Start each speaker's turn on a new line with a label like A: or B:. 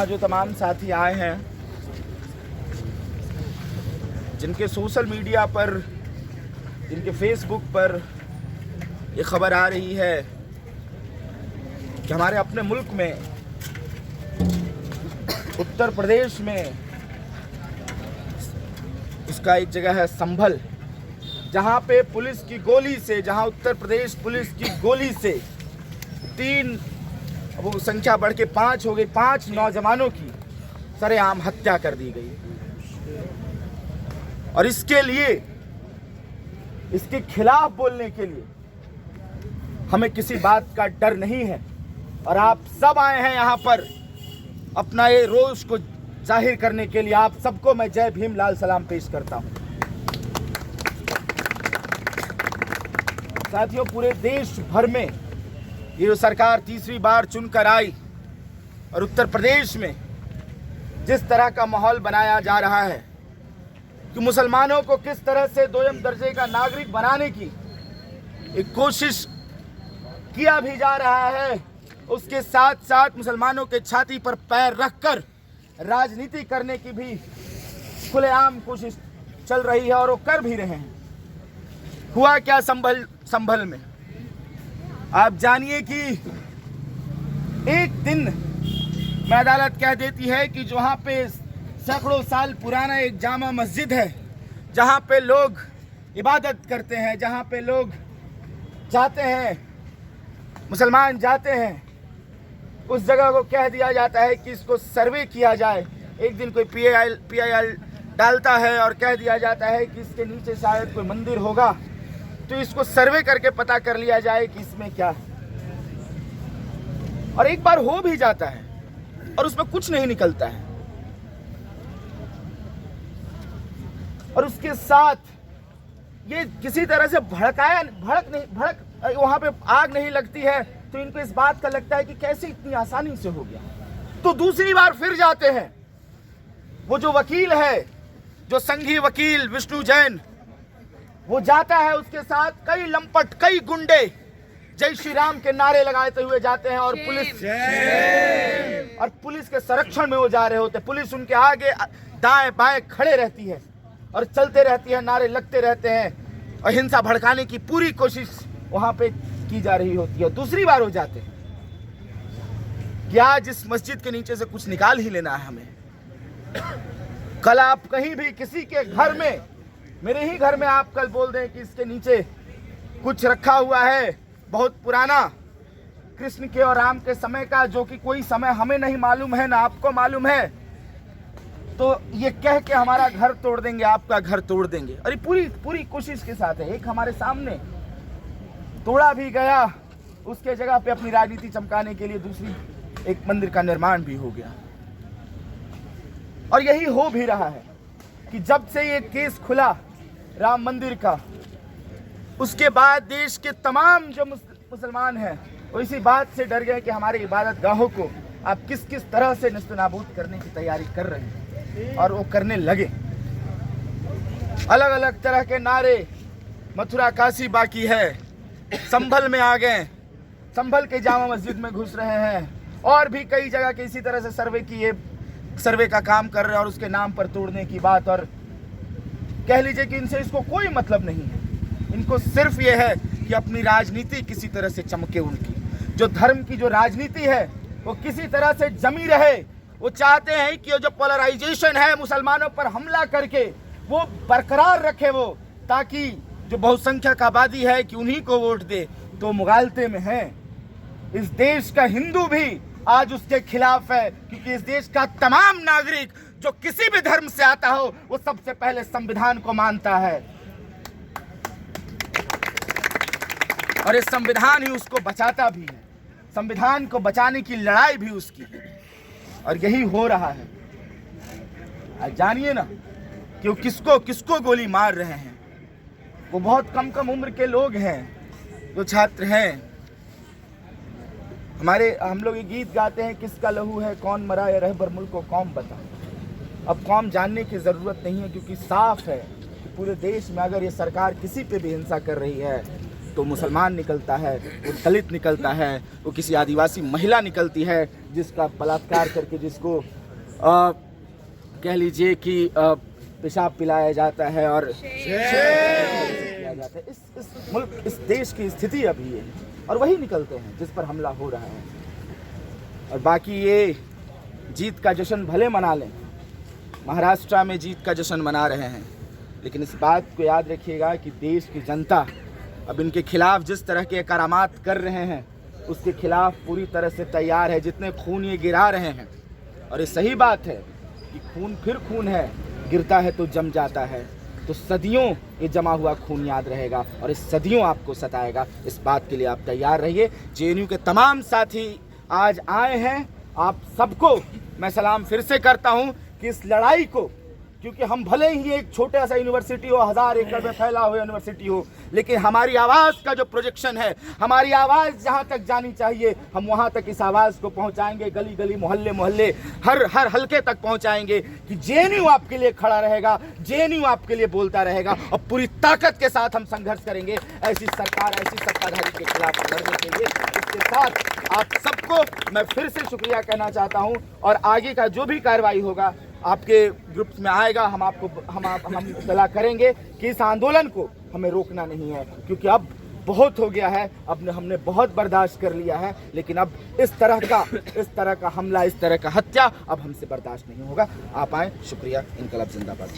A: यहाँ जो तमाम साथी आए हैं, जिनके सोशल मीडिया पर, जिनके फेसबुक पर ये खबर आ रही है कि हमारे अपने मुल्क में, उत्तर प्रदेश में, उसका एक जगह है संभल, जहाँ पे पुलिस की गोली से, जहाँ उत्तर प्रदेश पुलिस की गोली से 3, वो संख्या बढ़ के 5 हो गई, 5 नौजवानों की सरेआम हत्या कर दी गई। और इसके लिए, इसके खिलाफ बोलने के लिए हमें किसी बात का डर नहीं है। और आप सब आए हैं यहाँ पर अपना ये रोष को जाहिर करने के लिए। आप सबको मैं जय भीम लाल सलाम पेश करता हूँ। साथियों, पूरे देश भर में ये जो सरकार तीसरी बार चुनकर आई और उत्तर प्रदेश में जिस तरह का माहौल बनाया जा रहा है कि मुसलमानों को किस तरह से दोयम दर्जे का नागरिक बनाने की एक कोशिश किया भी जा रहा है, उसके साथ साथ मुसलमानों के छाती पर पैर रखकर राजनीति करने की भी खुलेआम कोशिश चल रही है और वो कर भी रहे हैं। हुआ क्या संभल में, आप जानिए कि एक दिन में अदालत कह देती है कि जहाँ पे सैकड़ों साल पुराना एक जामा मस्जिद है, जहाँ पे लोग इबादत करते हैं, जहाँ पे लोग जाते हैं, मुसलमान जाते हैं, उस जगह को कह दिया जाता है कि इसको सर्वे किया जाए। एक दिन कोई पीआईएल डालता है और कह दिया जाता है कि इसके नीचे शायद कोई मंदिर होगा, तो इसको सर्वे करके पता कर लिया जाए कि इसमें क्या है। और एक बार हो भी जाता है और उसमें कुछ नहीं निकलता है, और उसके साथ ये किसी तरह से भड़क वहां पे आग नहीं लगती है, तो इनको इस बात का लगता है कि कैसे इतनी आसानी से हो गया। तो दूसरी बार फिर जाते हैं। वो जो वकील है, जो संघी वकील विष्णु जैन, वो जाता है, उसके साथ कई लंपट, कई गुंडे जय श्री राम के नारे लगाते हुए जाते हैं और पुलिस के संरक्षण में वो जा रहे होते। पुलिस उनके आगे दाएं बाएं खड़े रहती है और चलते रहती है, नारे लगते रहते हैं और हिंसा भड़काने की पूरी कोशिश वहां पे की जा रही होती है। दूसरी बार हो जाते हैं कि आज इस मस्जिद के नीचे से कुछ निकाल ही लेना है हमें। कल आप कहीं भी किसी के घर में, मेरे ही घर में आप कल बोल दें कि इसके नीचे कुछ रखा हुआ है बहुत पुराना, कृष्ण के और राम के समय का, जो कि कोई समय हमें नहीं मालूम है ना आपको मालूम है, तो ये कह के हमारा घर तोड़ देंगे, आपका घर तोड़ देंगे। अरे पूरी कोशिश के साथ है। एक हमारे सामने तोड़ा भी गया, उसके जगह पे अपनी राजनीति चमकाने के लिए दूसरी एक मंदिर का निर्माण भी हो गया। और यही हो भी रहा है कि जब से ये केस खुला राम मंदिर का, उसके बाद देश के तमाम जो मुसलमान हैं वो इसी बात से डर गए कि हमारे इबादत गाहों को आप किस तरह से नेस्तनाबूद करने की तैयारी कर रहे हैं, और वो करने लगे। अलग अलग तरह के नारे, मथुरा काशी बाकी है, संभल में आ गए, संभल के जामा मस्जिद में घुस रहे हैं, और भी कई जगह के इसी तरह से सर्वे का काम कर रहे हैं और उसके नाम पर तोड़ने की बात। और कह लीजिए कि इनसे इसको कोई मतलब नहीं है, इनको सिर्फ ये है कि अपनी राजनीति किसी तरह से चमके, उनकी जो धर्म की जो राजनीति है वो किसी तरह से जमी रहे। वो चाहते हैं कि जो पोलराइजेशन है, मुसलमानों पर हमला करके वो बरकरार रखे वो, ताकि जो बहुसंख्यक आबादी है कि उन्हीं को वोट दे। तो मुगालते में है, इस देश का हिंदू भी आज उसके खिलाफ है, क्योंकि इस देश का तमाम नागरिक जो किसी भी धर्म से आता हो वो सबसे पहले संविधान को मानता है, और इस संविधान ही उसको बचाता भी है। संविधान को बचाने की लड़ाई भी उसकी है, और यही हो रहा है। आज जानिए ना कि वो किसको गोली मार रहे हैं। वो बहुत कम उम्र के लोग हैं, जो छात्र हैं। हम लोग ये गीत गाते हैं, किसका लहू है कौन मरा, या रहबर मुल्क को कौम बता। अब कौम जानने की ज़रूरत नहीं है, क्योंकि साफ है कि पूरे देश में अगर ये सरकार किसी पे भी हिंसा कर रही है तो मुसलमान निकलता है, वो दलित निकलता है, वो किसी आदिवासी महिला निकलती है जिसका बलात्कार करके जिसको कह लीजिए कि पेशाब पिलाया जाता है और किया जाता है। इस मुल्क, इस देश की स्थिति अभी ये है और वही निकलते हैं जिस पर हमला हो रहा है। और बाकी ये जीत का जश्न भले मना लें, महाराष्ट्र में जीत का जश्न मना रहे हैं, लेकिन इस बात को याद रखिएगा कि देश की जनता अब इनके खिलाफ जिस तरह के करामात कर रहे हैं उसके खिलाफ पूरी तरह से तैयार है। जितने खून ये गिरा रहे हैं, और ये सही बात है कि खून फिर खून है, गिरता है तो जम जाता है, तो सदियों ये जमा हुआ खून याद रहेगा और इस सदियों आपको सताएगा। इस बात के लिए आप तैयार रहिए। जेएनयू के तमाम साथी आज आए हैं, आप सबको मैं सलाम फिर से करता हूं कि इस लड़ाई को, क्योंकि हम भले ही एक छोटा सा यूनिवर्सिटी हो, 1000 एकड़ में फैला हुआ यूनिवर्सिटी हो, लेकिन हमारी आवाज़ का जो प्रोजेक्शन है, हमारी आवाज़ जहां तक जानी चाहिए हम वहां तक इस आवाज़ को पहुंचाएंगे। गली गली, मोहल्ले मोहल्ले, हर हल्के तक पहुंचाएंगे कि जेएनयू आपके लिए खड़ा रहेगा, जेएनयू आपके लिए बोलता रहेगा और पूरी ताकत के साथ हम संघर्ष करेंगे ऐसी सरकार, ऐसी सत्ताधारी के खिलाफ लड़ने के लिए। इसके साथ आप सबको मैं फिर से शुक्रिया कहना चाहता हूं और आगे का जो भी कार्रवाई होगा आपके ग्रुप्स में आएगा, हम इत्तला करेंगे कि इस आंदोलन को हमें रोकना नहीं है, क्योंकि अब बहुत हो गया है, अब हमने बहुत बर्दाश्त कर लिया है, लेकिन अब इस तरह का हमला, इस तरह का हत्या अब हमसे बर्दाश्त नहीं होगा। आप आए, शुक्रिया। इनकलाब जिंदाबाद।